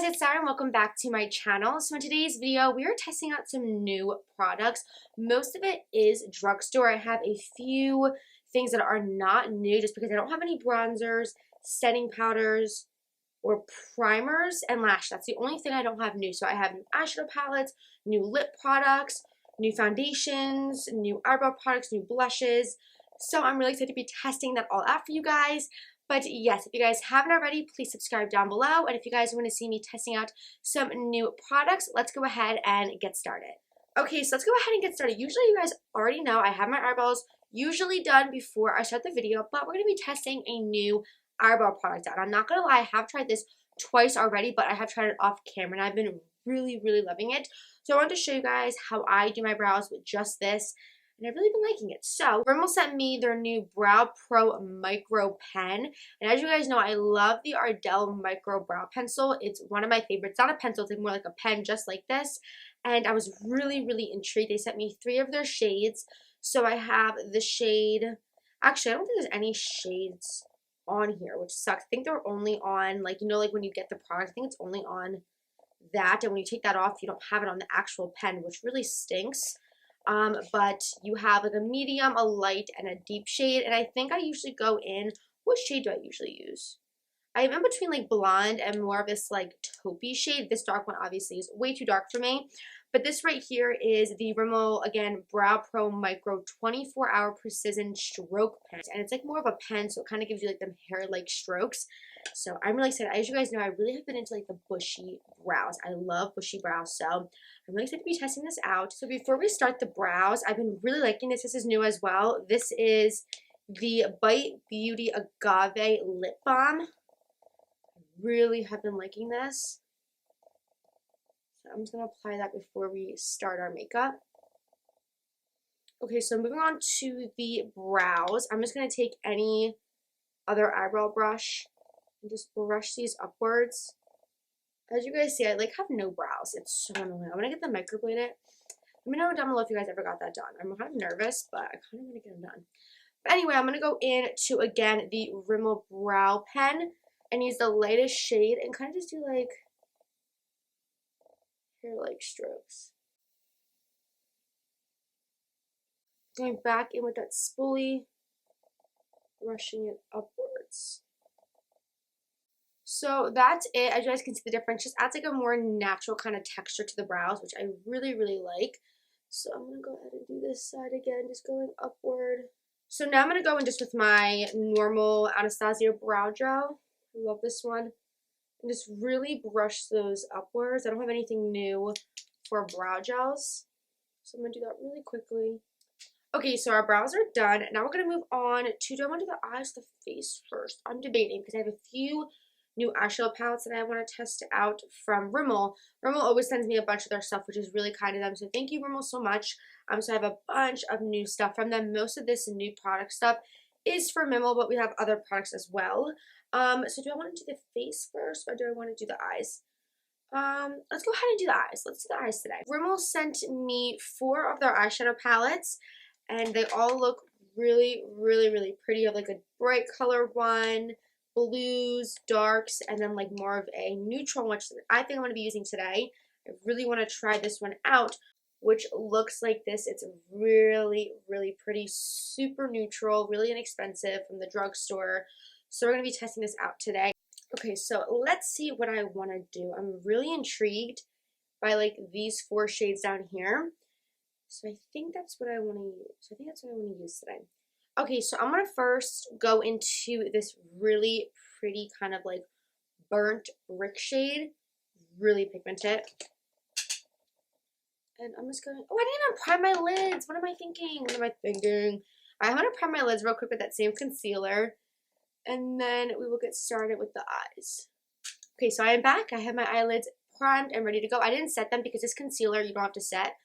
it's Sarah and welcome back to my channel. So in today's video, we are testing out some new products. Most of it is drugstore. I have a few things that are not new just because I don't have any bronzers, setting powders, or primers and lash. That's the only thing I don't have new. So I have new eyeshadow palettes, new lip products, new foundations, new eyebrow products, new blushes. So I'm really excited to be testing that all out for you guys. But yes, if you guys haven't already, please subscribe down below. And if you guys want to see me testing out some new products, let's go ahead and get started. Okay, so let's go ahead and get started. Usually you guys already know I have my eyebrows usually done before I start the video, but we're going to be testing a new eyebrow product out. I'm not going to lie, I have tried this twice already, but I have tried it off camera and I've been really loving it. So I wanted to show you guys how I do my brows with just this. And I've really been liking it. So, Rimmel sent me their new Brow Pro Micro Pen. And as you guys know, I love the Ardell Micro Brow Pencil. It's one of my favorites. It's not a pencil, it's more like a pen just like this. And I was really intrigued. They sent me 3 of their shades. So I have the shade, actually I don't think there's any shades on here, which sucks. I think they're only on, like, you know, like when you get the product, I think it's only on that. And when you take that off, you don't have it on the actual pen, which really stinks. But you have like a medium, a light, and a deep shade. And I think I usually go in, what shade do I usually use? I'm in between like blonde and more of this like taupey shade. This dark one obviously is way too dark for me. But this right here is the Rimmel, again, Brow Pro Micro 24-hour Precision Stroke Pen. And it's like more of a pen, so it kind of gives you like them hair-like strokes. So I'm really excited. As you guys know, I really have been into like the bushy brows. I love bushy brows, so I'm really excited to be testing this out. So before we start the brows, I've been really liking this. This is new as well. This is the Bite Beauty Agave Lip Balm. I really have been liking this. So I'm just going to apply that before we start our makeup. Okay, so moving on to the brows. I'm just going to take any other eyebrow brush and just brush these upwards. As you guys see, I like have no brows. It's so annoying. I'm gonna get the microblade it. Let me know down below if you guys ever got that done. I'm kind of nervous, but I kind of want to get them done. But anyway, I'm gonna go into again the Rimmel Brow Pen and use the lightest shade and kind of just do like hair-like strokes. Going back in with that spoolie, brushing it upwards. So that's it. As you guys can see the difference, just adds like a more natural kind of texture to the brows, which I really like. So I'm going to go ahead and do this side again, just going upward. So now I'm going to go in just with my normal Anastasia brow gel. I love this one. And just really brush those upwards. I don't have anything new for brow gels, so I'm going to do that really quickly. Okay, so our brows are done. Now we're going to move on to, do I want to do the eyes or the face first? I'm debating because I have a few new eyeshadow palettes that I want to test out from Rimmel. Rimmel always sends me a bunch of their stuff, which is really kind of them. So thank you, Rimmel, so much. So I have a bunch of new stuff from them. Most of this new product stuff is from Rimmel, but we have other products as well. So do I want to do the face first or do I want to do the eyes? Let's go ahead and do the eyes. Let's do the eyes today. Rimmel sent me 4 of their eyeshadow palettes, and they all look really pretty. I have like a bright color one, blues, darks, and then like more of a neutral, which I think I'm going to be using today. I really want to try this one out, which looks like this. It's really pretty, super neutral, really inexpensive from the drugstore. So we're going to be testing this out today. Okay, so let's see what I want to do. I'm really intrigued by like these 4 shades down here. So I think that's what I want to use today. Okay, so I'm going to first go into this really pretty kind of like burnt brick shade. Really pigmented. And I'm just going to, oh, I didn't even prime my lids. What am I thinking? I'm going to prime my lids real quick with that same concealer. And then we will get started with the eyes. Okay, so I am back. I have my eyelids primed and ready to go. I didn't set them because this concealer you don't have to set.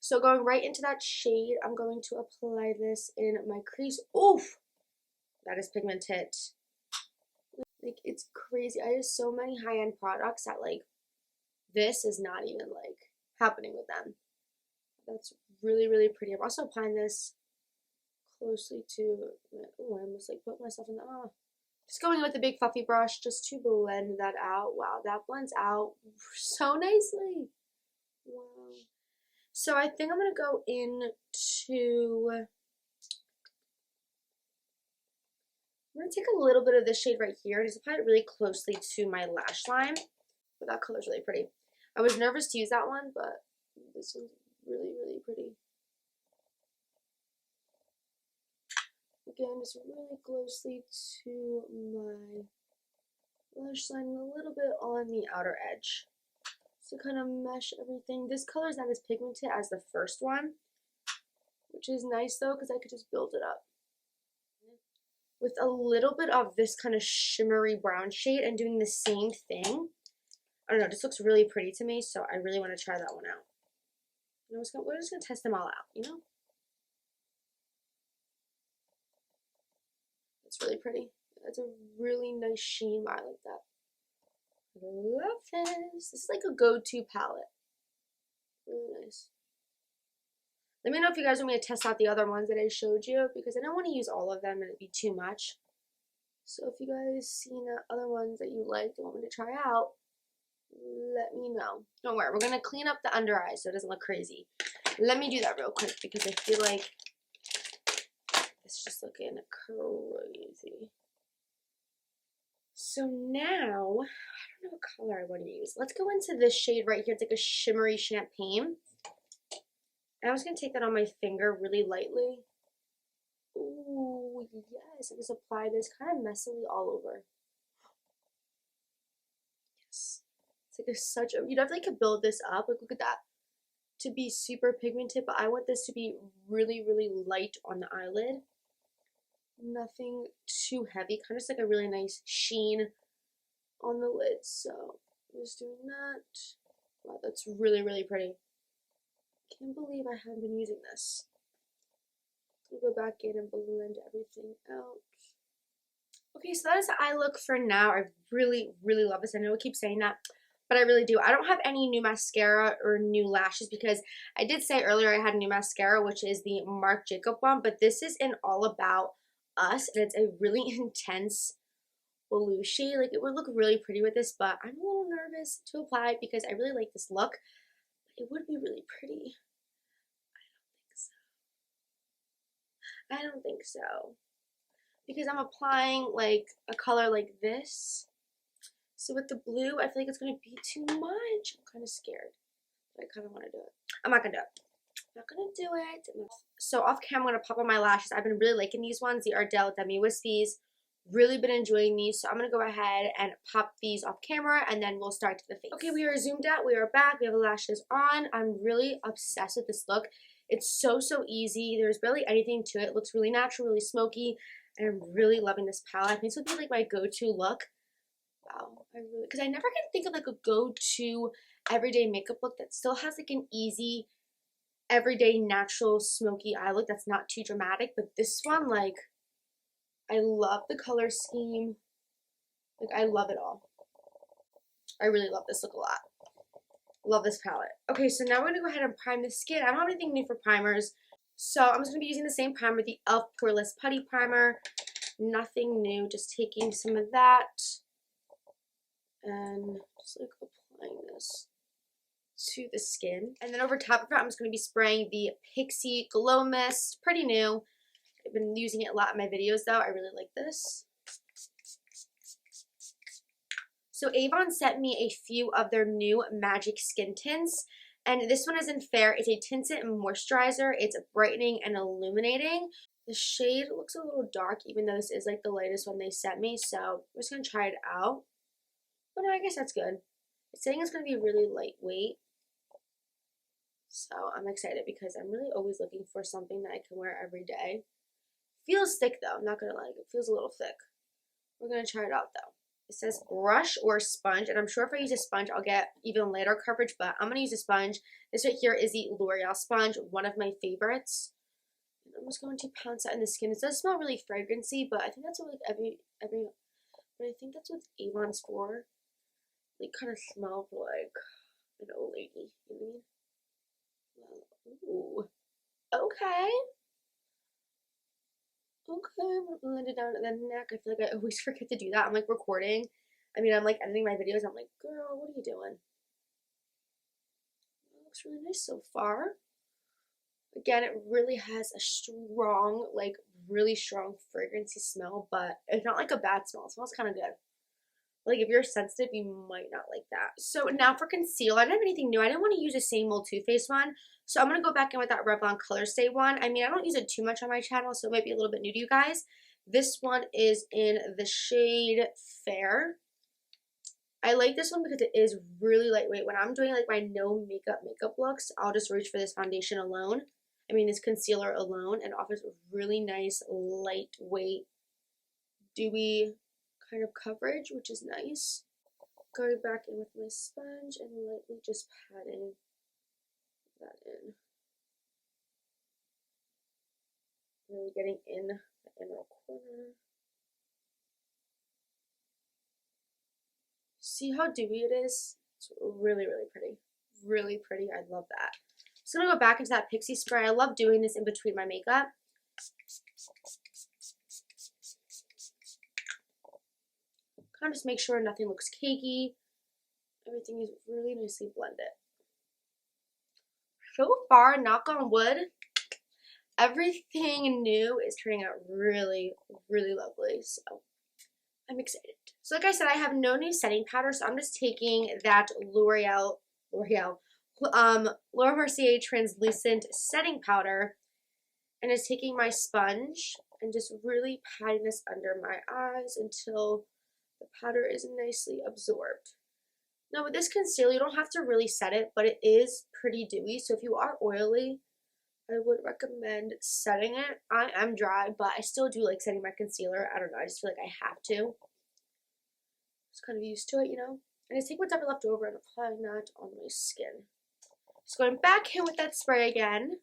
So going right into that shade, I'm going to apply this in my crease. Oof! That is pigmented. Like, it's crazy. I have so many high-end products that, like, this is not even, like, happening with them. That's really pretty. I'm also applying this closely to, oh, I almost, like, put myself in the, Just going in with a big fluffy brush just to blend that out. Wow, that blends out so nicely. Wow. So I think I'm going to go into, I'm going to take a little bit of this shade right here and just apply it really closely to my lash line. But that color's really pretty. I was nervous to use that one, but this one's really, really pretty. Again, just really closely to my lash line and a little bit on the outer edge. So kind of mesh everything. This color is not as pigmented as the first one, which is nice though because I could just build it up. With a little bit of this kind of shimmery brown shade and doing the same thing. I don't know, this looks really pretty to me, so I really want to try that one out. And we're just going to test them all out, you know? It's really pretty. It's a really nice sheen. I like that. I love this. This is like a go-to palette. Really nice. Let me know if you guys want me to test out the other ones that I showed you, because I don't want to use all of them and it'd be too much. So if you guys seen other ones that you liked and want me to try out, let me know. Don't worry, we're going to clean up the under eyes so it doesn't look crazy. Let me do that real quick because I feel like it's just looking crazy. So now, I don't know what color I want to use. Let's go into this shade right here. It's like a shimmery champagne. And I'm just going to take that on my finger really lightly. Ooh, yes. I just apply this kind of messily all over. Yes. It's like you definitely could build this up. Like, look at that. To be super pigmented, but I want this to be really, really light on the eyelid. Nothing too heavy. Kind of just like a really nice sheen on the lid. So, I'm just doing that. Wow, that's really, really pretty. Can't believe I haven't been using this. I'll go back in and blend everything out. Okay, so that is the eye look for now. I really, really love this. I know I keep saying that, but I really do. I don't have any new mascara or new lashes because I did say earlier I had a new mascara, which is the Marc Jacob one, but this is in All About Us, and it's a really intense blue shade. Like, it would look really pretty with this, but I'm a little nervous to apply it because I really like this look. It would be really pretty. I don't think so. Because I'm applying like a color like this. So with the blue, I feel like it's going to be too much. I'm kind of scared. But I kind of want to do it. I'm not going to do it. I'm not going to do it. So off camera, I'm going to pop on my lashes. I've been really liking these ones. The Ardell Demi Wispies. Really been enjoying these. So I'm going to go ahead and pop these off camera. And then we'll start to the face. Okay, we are zoomed out. We are back. We have the lashes on. I'm really obsessed with this look. It's so, so easy. There's barely anything to it. It looks really natural, really smoky. And I'm really loving this palette. I think this would be like my go-to look. Wow. Because I never can think of like a go-to everyday makeup look that still has like an easy, everyday, natural, smoky eye look that's not too dramatic. But this one, like, I love the color scheme. Like, I love it all. I really love this look a lot. Love this palette. Okay, so now we're going to go ahead and prime the skin. I don't have anything new for primers. So I'm just going to be using the same primer, the e.l.f. Poreless Putty Primer. Nothing new, just taking some of that and just like applying this to the skin. And then over top of it, I'm just going to be spraying the Pixi Glow Mist. Pretty new. I've been using it a lot in my videos though. I really like this. So Avon sent me a few of their new Magic Skin Tints. And this one is in Fair. It's a tinted moisturizer. It's brightening and illuminating. The shade looks a little dark, even though this is like the lightest one they sent me. So I'm just going to try it out. But no, I guess that's good. It's saying it's going to be really lightweight. So I'm excited because I'm really always looking for something that I can wear every day. Feels thick though. I'm not going to lie. It feels a little thick. We're going to try it out though. It says brush or sponge, and I'm sure if I use a sponge, I'll get even lighter coverage, but I'm going to use a sponge. This right here is the L'Oreal sponge, one of my favorites. And I'm just going to pounce that in the skin. It does smell really fragrancy, but I think that's what like but I think that's what Avon's for. They kind of smell like an old lady, you know what I mean? Ooh. Okay. Okay, I'm gonna blend it down to the neck. I feel like I always forget to do that. I'm like recording. I mean, I'm like editing my videos. I'm like, girl, what are you doing? It looks really nice so far. Again, it really has a strong, like really strong fragrancy smell, but it's not like a bad smell. It smells kind of good. Like if you're sensitive, you might not like that. So now for concealer, I didn't have anything new. I didn't want to use the same old Too Faced one. So I'm going to go back in with that Revlon Color Stay one. I mean, I don't use it too much on my channel, so it might be a little bit new to you guys. This one is in the shade Fair. I like this one because it is really lightweight. When I'm doing like my no makeup looks, I'll just reach for this foundation alone. I mean, this concealer alone, and offers a really nice, lightweight, dewy kind of coverage, which is nice. Going back in with my sponge and lightly just patting that in. Really getting in the inner corner. See how dewy it is? It's really, really pretty. Really pretty. I love that. So I'm going to go back into that Pixi spray. I love doing this in between my makeup. Kind of just make sure nothing looks cakey. Everything is really nicely blended. So far, knock on wood, everything new is turning out really, really lovely. So I'm excited. So like I said, I have no new setting powder, so I'm just taking that Laura Mercier translucent setting powder and just taking my sponge and just really patting this under my eyes until the powder is nicely absorbed. Now with this concealer, you don't have to really set it, but it is pretty dewy, so if you are oily, I would recommend setting it. I am dry, but I still do like setting my concealer. I don't know, I just feel like I have to. Just kind of used to it, you know? And I take whatever left over and applying that on my skin. Just going back in with that spray again.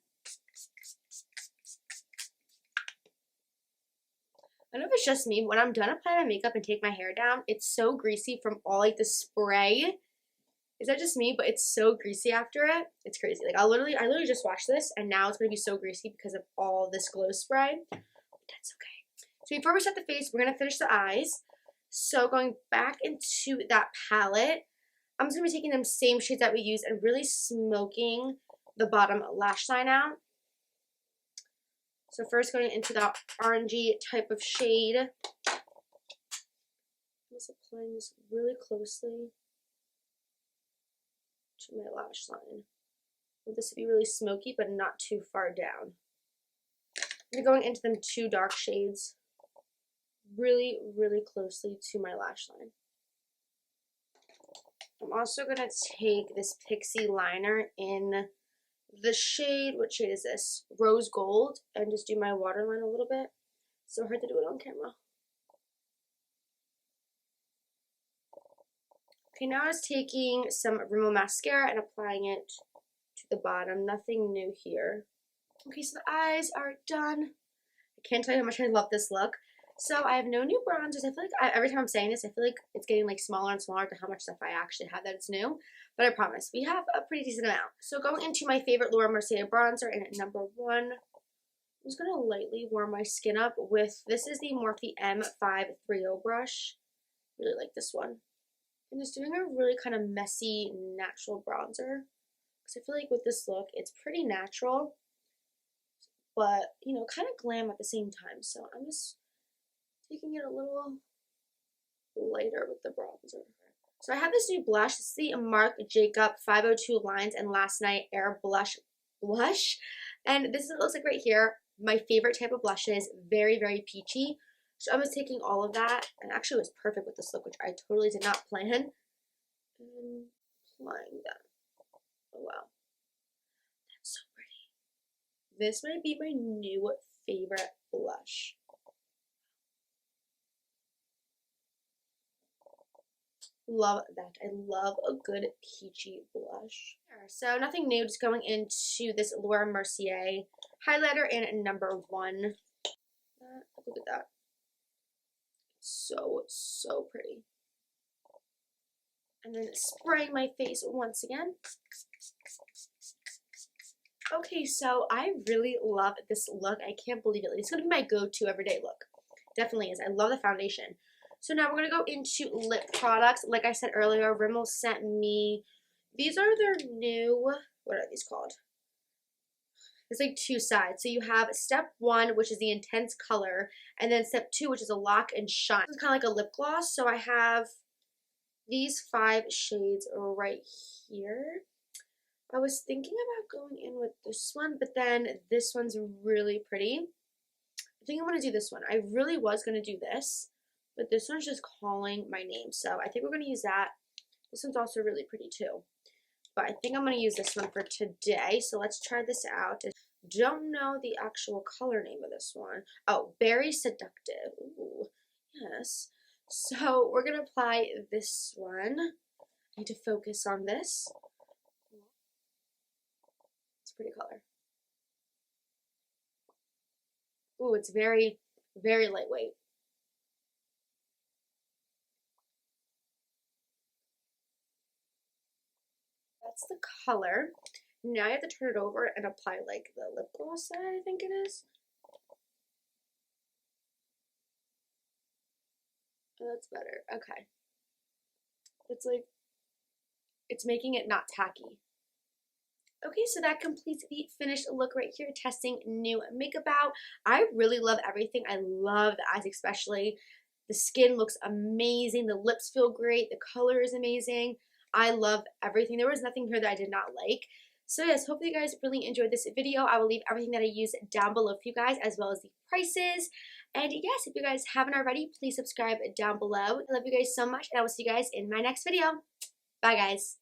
I don't know if it's just me, but when I'm done applying my makeup and take my hair down, it's so greasy from all like the spray. Is that just me? But it's so greasy after it. It's crazy. Like I literally just washed this and now it's gonna be so greasy because of all this glow spray. But that's okay. So before we set the face, we're gonna finish the eyes. So going back into that palette, I'm just gonna be taking them same shades that we used and really smoking the bottom lash line out. So first going into that orangey type of shade. I'm just applying this really closely to my lash line. I want this to be really smoky, but not too far down. I'm going into them two dark shades really, really closely to my lash line. I'm also going to take this Pixi liner in the shade, what shade is this? Rose Gold, and just do my waterline a little bit. So hard to do it on camera. Okay, now I was taking some Rimmel mascara and applying it to the bottom. Nothing new here. Okay, so the eyes are done. I can't tell you how much I love this look. So I have no new bronzers. I feel like every time I'm saying this, I feel like it's getting like smaller and smaller to how much stuff I actually have that it's new. But I promise, we have a pretty decent amount. So going into my favorite Laura Mercier bronzer in at number 1, I'm just going to lightly warm my skin up with, this is the Morphe M530 brush. Really like this one. And just doing a really kind of messy, natural bronzer. Because I feel like with this look, it's pretty natural, but, you know, kind of glam at the same time. So I'm just taking it a little lighter with the bronzer. So I have this new blush. This is the Marc Jacob 502 Lines and Last Night Air Blush. And this is what it looks like right here. My favorite type of blushes. Very, very peachy. So I was taking all of that, and actually it was perfect with this look, which I totally did not plan. And applying that. Oh wow. That's so pretty. This might be my new favorite blush. Love that. I love a good peachy blush. So nothing new, just going into this Laura Mercier highlighter in number 1. Look at that. So, so pretty. And then spraying my face once again. Okay, so I really love this look. I can't believe it. It's going to be my go-to everyday look. Definitely is. I love the foundation. So now we're going to go into lip products. Like I said earlier, Rimmel sent me, these are their new, what are these called? It's like two sides. So you have step 1, which is the intense color, and then step 2, which is a lock and shine. It's kind of like a lip gloss. So I have these 5 shades right here. I was thinking about going in with this one, but then this one's really pretty. I think I'm going to do this one. I really was going to do this, but this one's just calling my name. So I think we're going to use that. This one's also really pretty too. But I think I'm going to use this one for today. So let's try this out. Don't know the actual color name of this one. Oh, Berry Seductive. Ooh, yes. So we're going to apply this one. I need to focus on this. Pretty color. Ooh, it's very, very lightweight. That's the color. Now you have to turn it over and apply like the lip gloss side, I think it is. Oh, that's better. Okay. It's like, it's making it not tacky. Okay, so that completes the finished look right here, testing new makeup out. I really love everything. I love the eyes especially. The skin looks amazing. The lips feel great. The color is amazing. I love everything. There was nothing here that I did not like. So yes, hopefully you guys really enjoyed this video. I will leave everything that I use down below for you guys, as well as the prices. And yes, if you guys haven't already, please subscribe down below. I love you guys so much, and I will see you guys in my next video. Bye, guys.